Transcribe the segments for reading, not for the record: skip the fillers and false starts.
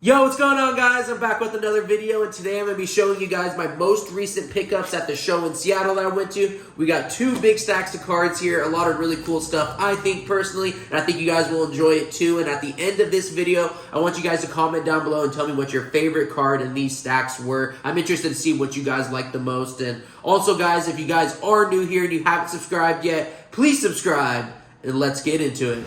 Yo, what's going on, guys? I'm back with another video, and today I'm going to be showing you guys my most recent pickups at the show in Seattle that I went to. We got two big stacks of cards here, a lot of really cool stuff, I think, personally, and I think you guys will enjoy it too. And at the end of this video, I want you guys to comment down below and tell me what your favorite card in these stacks were. I'm interested to see what you guys like the most. And also, guys, if you guys are new here and you haven't subscribed yet, please subscribe, and let's get into it.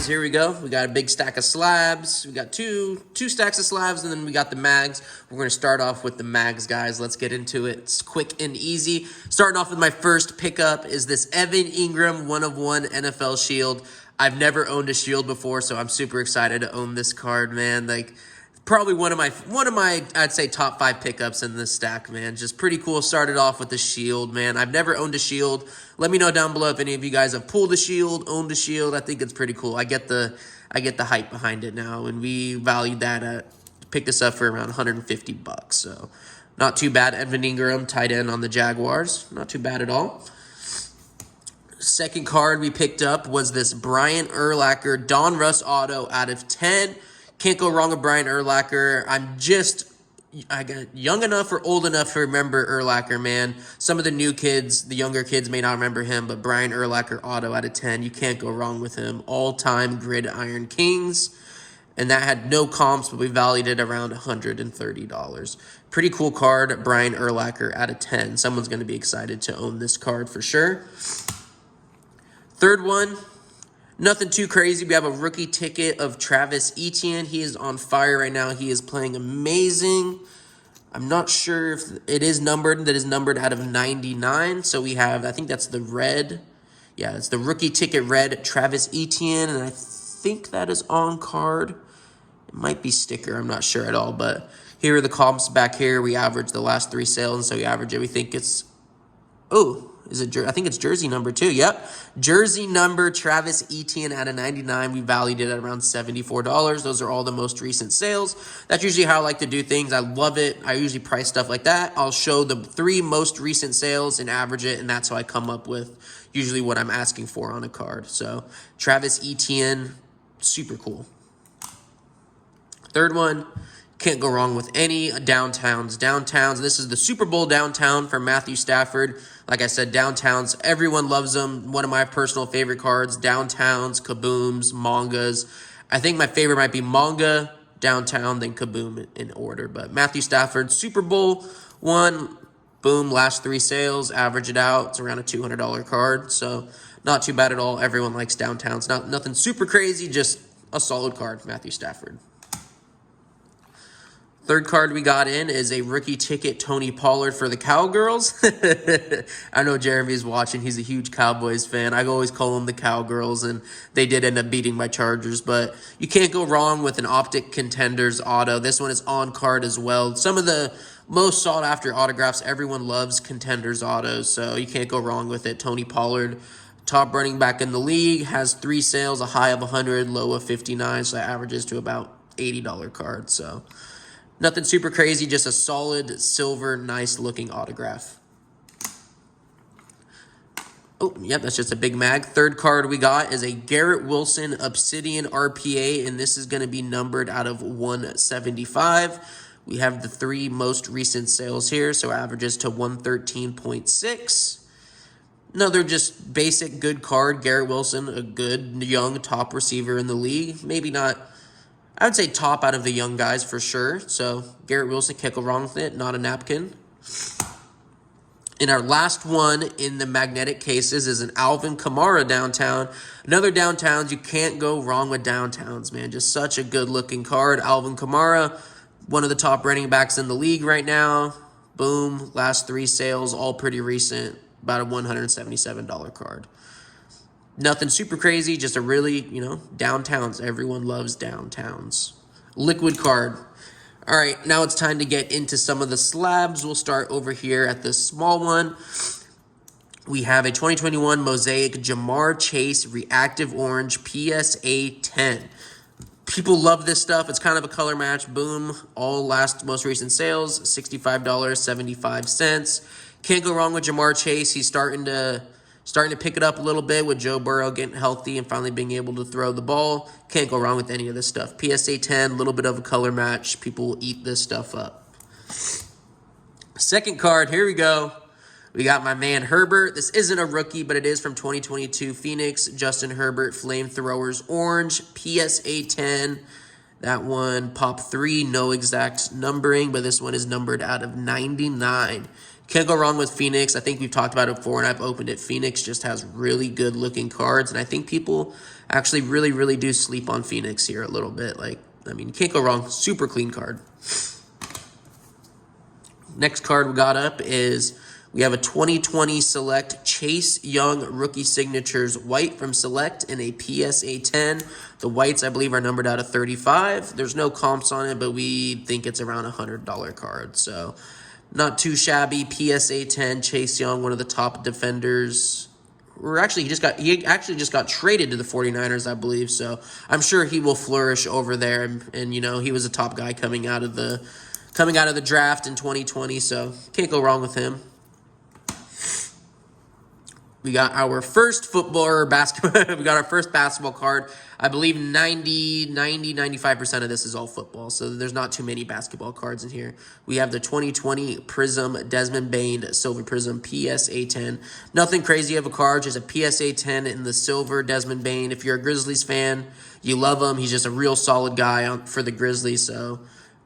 Here we go. We got a big stack of slabs. We got two stacks of slabs, and then we got the mags. We're going to start off with the mags, guys. Let's get into it. It's quick and easy. Starting off with my first pickup is this Evan Ingram 1/1 NFL Shield. I've never owned a Shield before, so I'm super excited to own this card, man. Like, probably one of my I'd say top 5 pickups in this stack, man. Just pretty cool. Started off with the Shield, man. I've never owned a Shield. Let me know down below if any of you guys have pulled a Shield, owned a Shield. I think it's pretty cool. I get the hype behind it now, and we valued that at picked this up for around 150 bucks. So not too bad. Evan Ingram, tight end on the Jaguars. Not too bad at all. Second card we picked up was this Brian Urlacher Don Russ auto out of 10. Can't go wrong with Brian Urlacher. I got young enough or old enough to remember Urlacher, man. Some of the new kids, the younger kids may not remember him, but Brian Urlacher auto out of 10. You can't go wrong with him. All-time Gridiron Kings. And that had no comps, but we valued it around $130. Pretty cool card, Brian Urlacher out of 10. Someone's going to be excited to own this card for sure. Third one. Nothing too crazy. We have a rookie ticket of Travis Etienne. He is on fire right now. He is playing amazing. I'm not sure if it is numbered. That is numbered out of 99. So we have, I think that's the red. Yeah, it's the rookie ticket red Travis Etienne. And I think that is on card. It might be sticker. I'm not sure at all. But here are the comps back here. We average the last 3 sales. And so we average it. We think it's, oh, is it? I think it's jersey number 2. Yep. Jersey number Travis Etienne out of 99. We valued it at around $74. Those are all the most recent sales. That's usually how I like to do things. I love it. I usually price stuff like that. I'll show the 3 most recent sales and average it, and that's how I come up with usually what I'm asking for on a card. So Travis Etienne, super cool. Third one. Can't go wrong with any downtowns. Downtowns, this is the Super Bowl downtown for Matthew Stafford. Like I said, downtowns, everyone loves them. One of my personal favorite cards, downtowns, kabooms, mangas. I think my favorite might be manga, downtown, then kaboom in order. But Matthew Stafford, Super Bowl one, boom, last 3 sales, average it out. It's around a $200 card, so not too bad at all. Everyone likes downtowns. Nothing super crazy, just a solid card, Matthew Stafford. Third card we got in is a rookie ticket Tony Pollard for the Cowgirls. I know Jeremy's watching. He's a huge Cowboys fan. I always call them the Cowgirls, and they did end up beating my Chargers. But you can't go wrong with an Optic Contenders auto. This one is on card as well. Some of the most sought-after autographs. Everyone loves Contenders autos, so you can't go wrong with it. Tony Pollard, top running back in the league, has 3 sales, a high of 100, low of 59, so that averages to about $80 card. So nothing super crazy, just a solid silver, nice looking autograph. Oh, yep, that's just a big mag. Third card we got is a Garrett Wilson Obsidian RPA, and this is going to be numbered out of 175. We have the 3 most recent sales here, so averages to 113.6. Another just basic good card. Garrett Wilson, a good young top receiver in the league. Maybe not, I would say top out of the young guys for sure. So Garrett Wilson, can't go wrong with it. Not a napkin. And our last one in the magnetic cases is an Alvin Kamara downtown. Another downtowns. You can't go wrong with downtowns, man. Just such a good looking card. Alvin Kamara, one of the top running backs in the league right now. Boom. Last 3 sales, all pretty recent. About a $177 card. Nothing super crazy, just a really, downtowns. Everyone loves downtowns. Liquid card. All right, now it's time to get into some of the slabs. We'll start over here at the small one. We have a 2021 Mosaic Jamar Chase Reactive Orange PSA 10. People love this stuff. It's kind of a color match. Boom. All most recent sales, $65.75. Can't go wrong with Jamar Chase. He's starting to Starting to pick it up a little bit with Joe Burrow getting healthy and finally being able to throw the ball. Can't go wrong with any of this stuff. PSA 10, a little bit of a color match. People will eat this stuff up. Second card, here we go. We got my man Herbert. This isn't a rookie, but it is from 2022 Phoenix. Justin Herbert, Flamethrowers Orange, PSA 10. That one, pop 3, no exact numbering, but this one is numbered out of 99. Can't go wrong with Phoenix. I think we've talked about it before, and I've opened it. Phoenix just has really good-looking cards, and I think people actually really do sleep on Phoenix here a little bit. Like, I mean, you can't go wrong. Super clean card. Next card we got up is we have a 2020 Select Chase Young Rookie Signatures White from Select in a PSA 10. The whites, I believe, are numbered out of 35. There's no comps on it, but we think it's around a $100 card. So not too shabby. PSA 10, Chase Young, one of the top defenders. He actually just got traded to the 49ers, I believe. So I'm sure he will flourish over there. And you know, he was a top guy coming out of the draft in 2020. So can't go wrong with him. We got our first football or basketball. We got our first basketball card. I believe 95% of this is all football, so there's not too many basketball cards in here. We have the 2020 Prism Desmond Bain Silver Prism PSA 10. Nothing crazy of a card, just a PSA 10 in the silver Desmond Bain. If you're a Grizzlies fan, you love him. He's just a real solid guy for the Grizzlies, so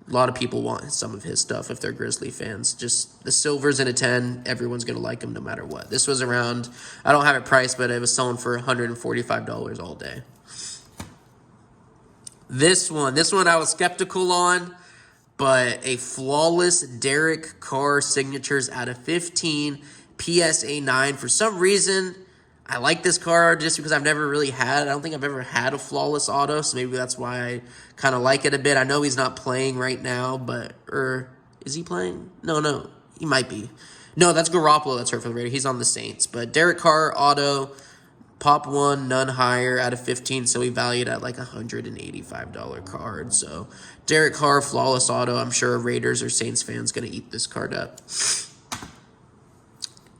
a lot of people want some of his stuff if they're Grizzly fans. Just the silvers in a 10, everyone's going to like him no matter what. This was around, I don't have it priced, but it was selling for $145 all day. This one I was skeptical on, but a flawless Derek Carr signatures out of 15, PSA 9. For some reason, I like this card just because I've never really had, I don't think I've ever had a flawless auto, so maybe that's why I kind of like it a bit. I know he's not playing right now, but, is he playing? No, he might be. No, that's Garoppolo that's hurt for the Raiders. He's on the Saints. But Derek Carr auto, pop 1, none higher out of 15, so he valued at like $185 card. So Derek Carr, flawless auto. I'm sure a Raiders or Saints fan's going to eat this card up.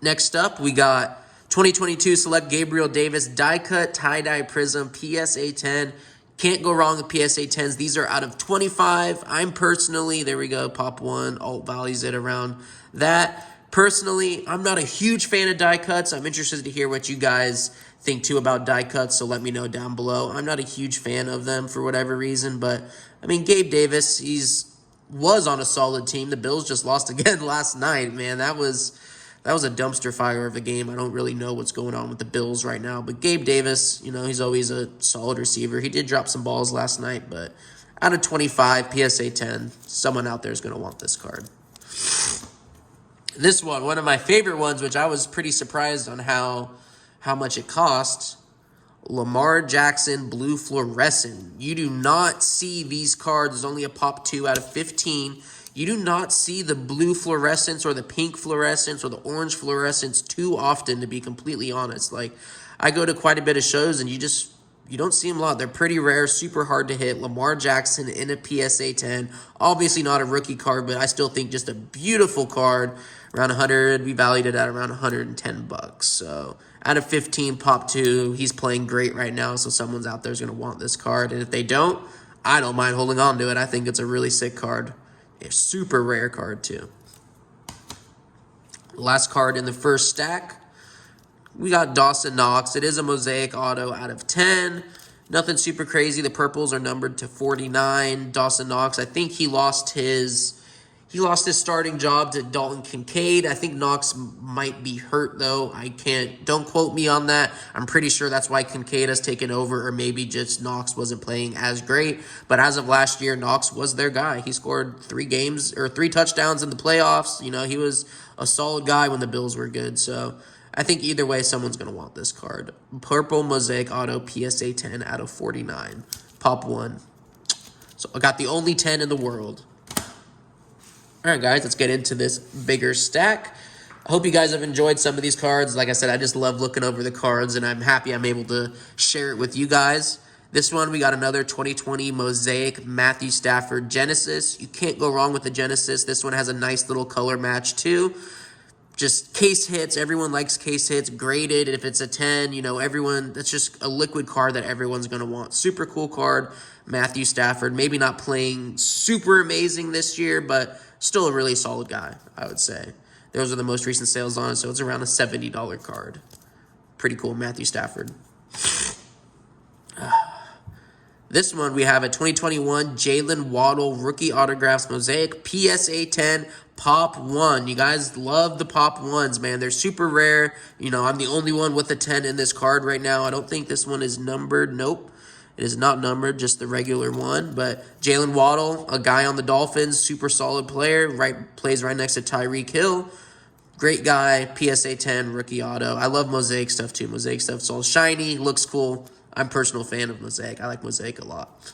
Next up, we got 2022 Select Gabriel Davis Die Cut Tie-Dye Prism PSA 10. Can't go wrong with PSA 10s. These are out of 25. I'm personally, there we go, pop 1, alt values it around that. Personally, I'm not a huge fan of die cuts. I'm interested to hear what you guys think too about die cuts, so let me know down below. I'm not a huge fan of them for whatever reason, but I mean, Gabe Davis, was on a solid team. The Bills just lost again last night, man. That was a dumpster fire of a game. I don't really know what's going on with the Bills right now, but Gabe Davis, you know, he's always a solid receiver. He did drop some balls last night, but out of 25, PSA 10, someone out there is going to want this card. This one of my favorite ones, which I was pretty surprised on how much it cost. Lamar Jackson Blue Fluorescent. You do not see these cards. There's only a pop 2 out of 15. You do not see the blue fluorescence or the pink fluorescence or the orange fluorescence too often, to be completely honest. Like, I go to quite a bit of shows, and you don't see them a lot. They're pretty rare, super hard to hit. Lamar Jackson in a PSA 10. Obviously not a rookie card, but I still think just a beautiful card. Around 100, we valued it at around $110. So out of 15, pop 2. He's playing great right now, so someone's out there is going to want this card. And if they don't, I don't mind holding on to it. I think it's a really sick card. A super rare card, too. Last card in the first stack, we got Dawson Knox. It is a mosaic auto out of 10. Nothing super crazy. The purples are numbered to 49. Dawson Knox, I think he lost his starting job to Dalton Kincaid. I think Knox might be hurt, though. Don't quote me on that. I'm pretty sure that's why Kincaid has taken over, or maybe just Knox wasn't playing as great. But as of last year, Knox was their guy. He scored 3 touchdowns in the playoffs. You know, he was a solid guy when the Bills were good. So I think either way, someone's going to want this card. Purple Mosaic Auto PSA 10 out of 49. Pop 1. So I got the only 10 in the world. All right, guys, let's get into this bigger stack. I hope you guys have enjoyed some of these cards. Like I said, I just love looking over the cards, and I'm happy I'm able to share it with you guys. This one, we got another 2020 Mosaic Matthew Stafford Genesis. You can't go wrong with the Genesis. This one has a nice little color match, too. Just case hits. Everyone likes case hits. Graded. If it's a 10, everyone, that's just a liquid card that everyone's going to want. Super cool card. Matthew Stafford. Maybe not playing super amazing this year, but still a really solid guy, I would say. Those are the most recent sales on it, so it's around a $70 card. Pretty cool, Matthew Stafford. This one, we have a 2021 Jalen Waddle Rookie Autographs Mosaic PSA 10 Pop 1. You guys love the Pop 1s, man. They're super rare. I'm the only one with a 10 in this card right now. I don't think this one is numbered. Nope. It is not numbered, just the regular one. But Jalen Waddle, a guy on the Dolphins, super solid player. Plays right next to Tyreek Hill. Great guy, PSA 10 Rookie Auto. I love Mosaic stuff too. Mosaic stuff's all shiny, looks cool. I'm a personal fan of Mosaic. I like Mosaic a lot.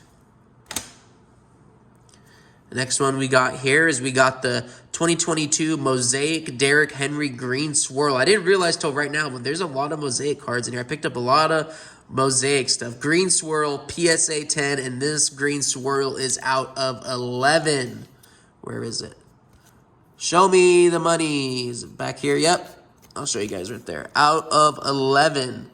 The next one we got here is we got the 2022 Mosaic Derrick Henry Green Swirl. I didn't realize till right now, but there's a lot of Mosaic cards in here. I picked up a lot of Mosaic stuff. Green Swirl, PSA 10, and this Green Swirl is out of 11. Where is it? Show me the money. Is it back here? Yep. I'll show you guys right there. Out of 11.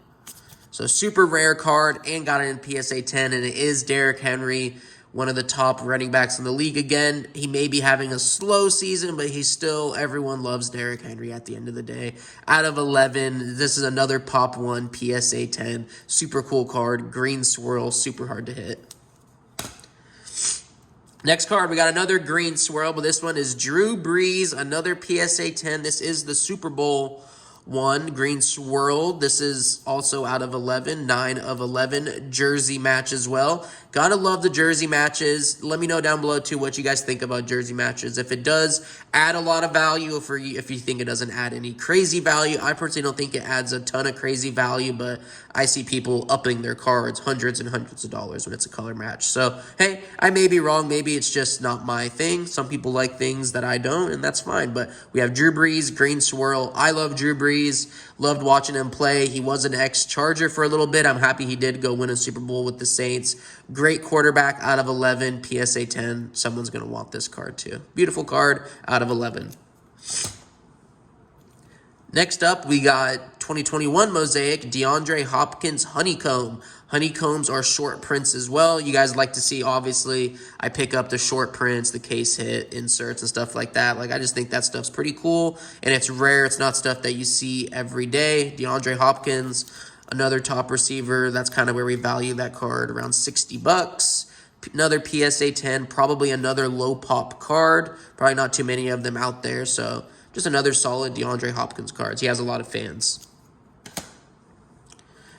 So super rare card and got it in PSA 10, and it is Derrick Henry, one of the top running backs in the league again. He may be having a slow season, but everyone loves Derrick Henry at the end of the day. Out of 11, this is another Pop 1 PSA 10. Super cool card. Green Swirl, super hard to hit. Next card, we got another Green Swirl, but this one is Drew Brees, another PSA 10. This is the Super Bowl 1 Green Swirl. This is also out of 11, 9 of 11 jersey match as well. Gotta love the jersey matches. Let me know down below too what you guys think about jersey matches. If it does add a lot of value, if you think it doesn't add any crazy value. I personally don't think it adds a ton of crazy value, but I see people upping their cards hundreds and hundreds of dollars when it's a color match. So, hey, I may be wrong. Maybe it's just not my thing. Some people like things that I don't, and that's fine. But we have Drew Brees, Green Swirl. I love Drew Brees. Loved watching him play. He was an ex-Charger for a little bit. I'm happy he did go win a Super Bowl with the Saints. Great quarterback out of 11, PSA 10. Someone's going to want this card too. Beautiful card out of 11. Next up, we got 2021 Mosaic DeAndre Hopkins Honeycomb. Honeycombs are short prints as well. You guys like to see, obviously, I pick up the short prints, the case hit, inserts, and stuff like that. I just think that stuff's pretty cool, and it's rare. It's not stuff that you see every day. DeAndre Hopkins, another top receiver. That's kind of where we value that card, around $60. Another PSA 10, probably another low pop card. Probably not too many of them out there, so just another solid DeAndre Hopkins cards. He has a lot of fans.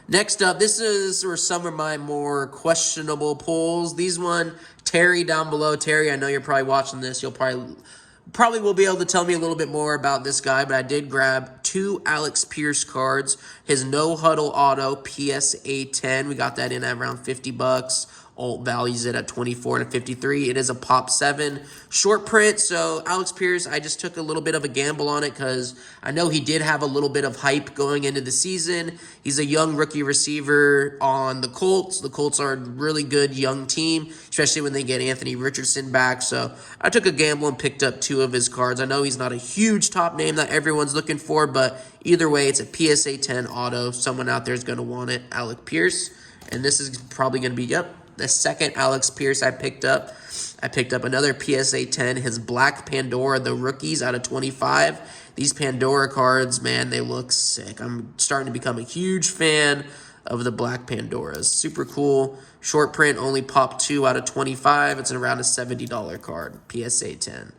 Next up, this is some of my more questionable pulls. These one, Terry down below. Terry, I know you're probably watching this. You'll probably will be able to tell me a little bit more about this guy, but I did grab 2 Alex Pierce cards. His No Huddle Auto PSA 10. We got that in at around $50. Alt values it at 24 to 53. It is a Pop 7 short print. So Alex Pierce, I just took a little bit of a gamble on it because I know he did have a little bit of hype going into the season. He's a young rookie receiver on the Colts. The Colts are a really good young team, especially when they get Anthony Richardson back. So I took a gamble and picked up 2 of his cards. I know he's not a huge top name that everyone's looking for, but either way, it's a PSA 10 auto. Someone out there is going to want it. Alex Pierce. And this is probably going to be, the second Alex Pierce I picked up. I picked up another PSA 10, his Black Pandora, the rookies out of 25. These Pandora cards, man, they look sick. I'm starting to become a huge fan of the Black Pandoras. Super cool. Short print, only Pop 2 out of 25. It's around a $70 card, PSA 10.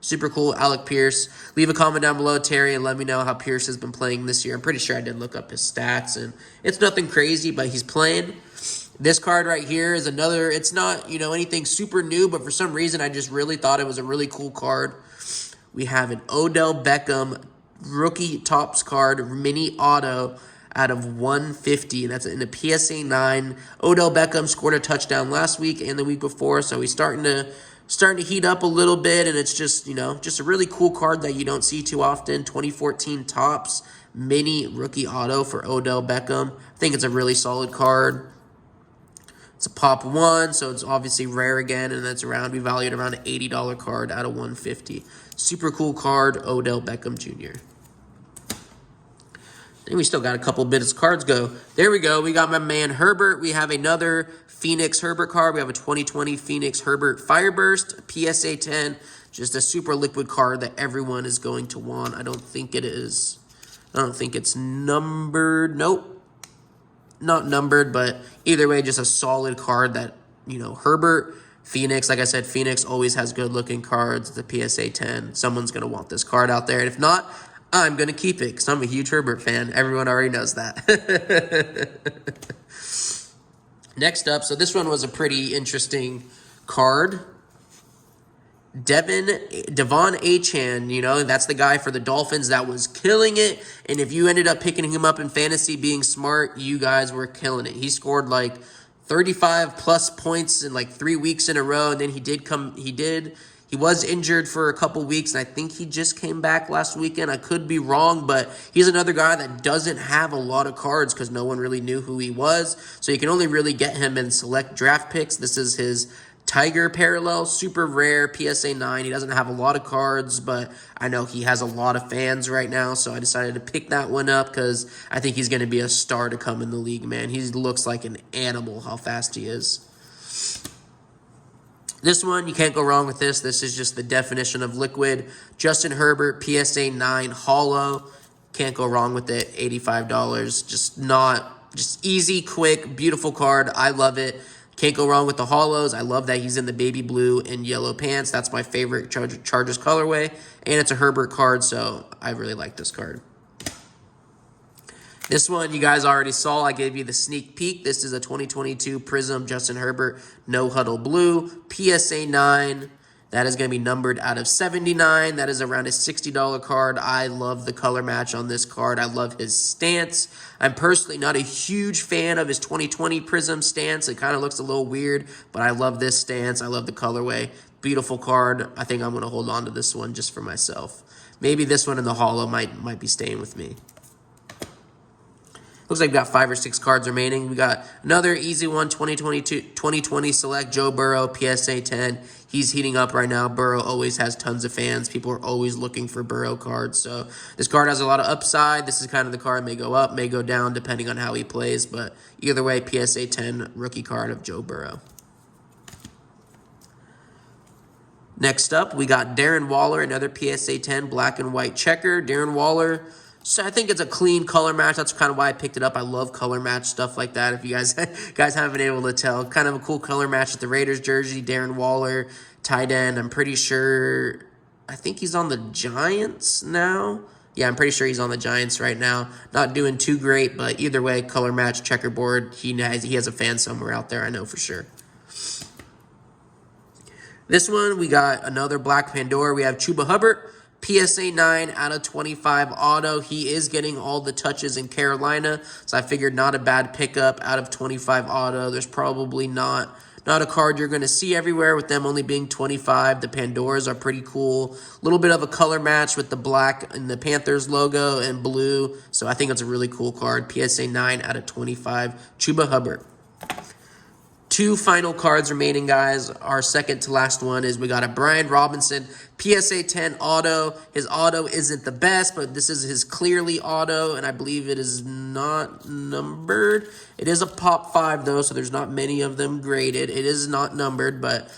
Super cool, Alec Pierce. Leave a comment down below, Terry, and let me know how Pierce has been playing this year. I'm pretty sure I did look up his stats, and it's nothing crazy, but he's playing. This card right here is another, it's not, anything super new, but for some reason I just really thought it was a really cool card. We have an Odell Beckham rookie tops card, mini auto out of 150. That's in a PSA 9. Odell Beckham scored a touchdown last week and the week before, so he's starting to heat up a little bit, and it's just, just a really cool card that you don't see too often. 2014 tops mini rookie auto for Odell Beckham. I think it's a really solid card. It's a Pop 1, so it's obviously rare again, and that's we valued around an $80 card out of 150. Super cool card, Odell Beckham Jr. And we still got a couple bits of cards go. There we go. We got my man Herbert. We have another Phoenix Herbert card. We have a 2020 Phoenix Herbert Fireburst, PSA 10. Just a super liquid card that everyone is going to want. I don't think it is. I don't think it's numbered. Nope. Not numbered, but either way, just a solid card that, you know, Herbert, Phoenix. Like I said, Phoenix always has good-looking cards. The PSA 10. Someone's going to want this card out there. And if not, I'm going to keep it because I'm a huge Herbert fan. Everyone already knows that. Next up, so this one was a pretty interesting card. Devon Achane, you know, that's the guy for the Dolphins that was killing it. And if you ended up picking him up in fantasy being smart, you guys were killing it. He scored like 35 plus points in like 3 weeks in a row. And then he was injured for a couple weeks, and I think he just came back last weekend. I could be wrong, but he's another guy that doesn't have a lot of cards because no one really knew who he was. So you can only really get him in select draft picks. This is his Tiger parallel, super rare, PSA 9. He doesn't have a lot of cards, but I know he has a lot of fans right now, so I decided to pick that one up because I think he's going to be a star to come in the league, man. He looks like an animal how fast he is. This one, you can't go wrong with this. This is just the definition of liquid. Justin Herbert, PSA 9 hollow. Can't go wrong with it. $85. Just easy, quick, beautiful card. I love it. Can't go wrong with the hollows. I love that he's in the baby blue and yellow pants. That's my favorite Chargers colorway. And it's a Herbert card, so I really like this card. This one you guys already saw. I gave you the sneak peek. This is a 2022 Prism Justin Herbert No Huddle Blue, PSA 9. That is going to be numbered out of 79. That is around a $60 card. I love the color match on this card. I love his stance. I'm personally not a huge fan of his 2020 Prism stance. It kind of looks a little weird, but I love this stance. I love the colorway. Beautiful card. I think I'm going to hold on to this one just for myself. Maybe this one in the hollow might be staying with me. Looks like we got 5 or 6 cards remaining. We got another easy one, 2020 Select Joe Burrow, PSA 10. He's heating up right now. Burrow always has tons of fans. People are always looking for Burrow cards. So this card has a lot of upside. This is kind of the card may go up, may go down, depending on how he plays. But either way, PSA 10 rookie card of Joe Burrow. Next up, we got Darren Waller, another PSA 10 black and white checker. Darren Waller. So I think it's a clean color match. That's kind of why I picked it up. I love color match stuff like that. If you guys haven't been able to tell, kind of a cool color match with the Raiders jersey. Darren Waller, tight end. I'm pretty sure. I think he's on the Giants now. Yeah, I'm pretty sure he's on the Giants right now. Not doing too great, but either way, color match, checkerboard. He has a fan somewhere out there. I know for sure. This one, we got another Black Pandora. We have Chuba Hubbard. PSA 9 out of 25 auto. He is getting all the touches in Carolina, so I figured not a bad pickup out of 25 auto. There's probably not a card you're going to see everywhere with them only being 25. The Pandoras are pretty cool. A little bit of a color match with the black and the Panthers logo and blue, so I think it's a really cool card. PSA 9 out of 25. Chuba Hubbard. 2 final cards remaining, guys. Our second to last one is we got a Brian Robinson PSA 10 auto. His auto isn't the best, but this is his clearly auto, and I believe it is not numbered. It is a pop 5, though, so there's not many of them graded. It is not numbered, but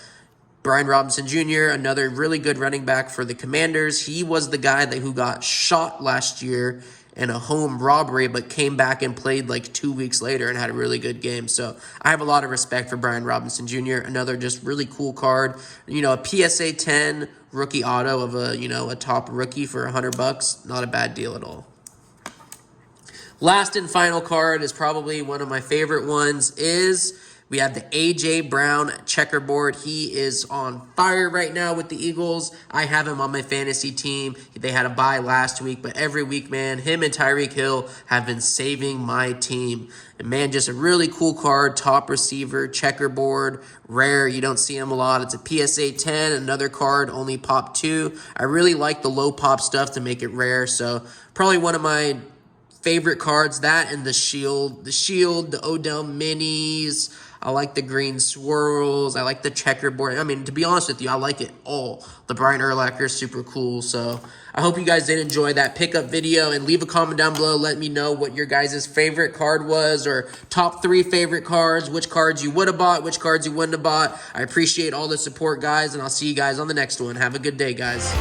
Brian Robinson Jr., another really good running back for the Commanders. He was the guy who got shot last year in a home robbery, but came back and played like 2 weeks later and had a really good game. So I have a lot of respect for Brian Robinson Jr. Another just really cool card. You know, a PSA 10 rookie auto of a top rookie for $100. Not a bad deal at all. Last and final card is probably one of my favorite ones is we have the A.J. Brown checkerboard. He is on fire right now with the Eagles. I have him on my fantasy team. They had a bye last week, but every week, man, him and Tyreek Hill have been saving my team. And, man, just a really cool card, top receiver, checkerboard, rare. You don't see him a lot. It's a PSA 10, another card, only pop 2. I really like the low pop stuff to make it rare, so probably one of my favorite cards, that and the Shield, the Odell Minis. I like the green swirls. I like the checkerboard. I mean, to be honest with you, I like it all. The Brian Urlacher is super cool. So I hope you guys did enjoy that pickup video, and leave a comment down below. Let me know what your guys' favorite card was, or top 3 favorite cards, which cards you would have bought, which cards you wouldn't have bought. I appreciate all the support, guys, and I'll see you guys on the next one. Have a good day, guys.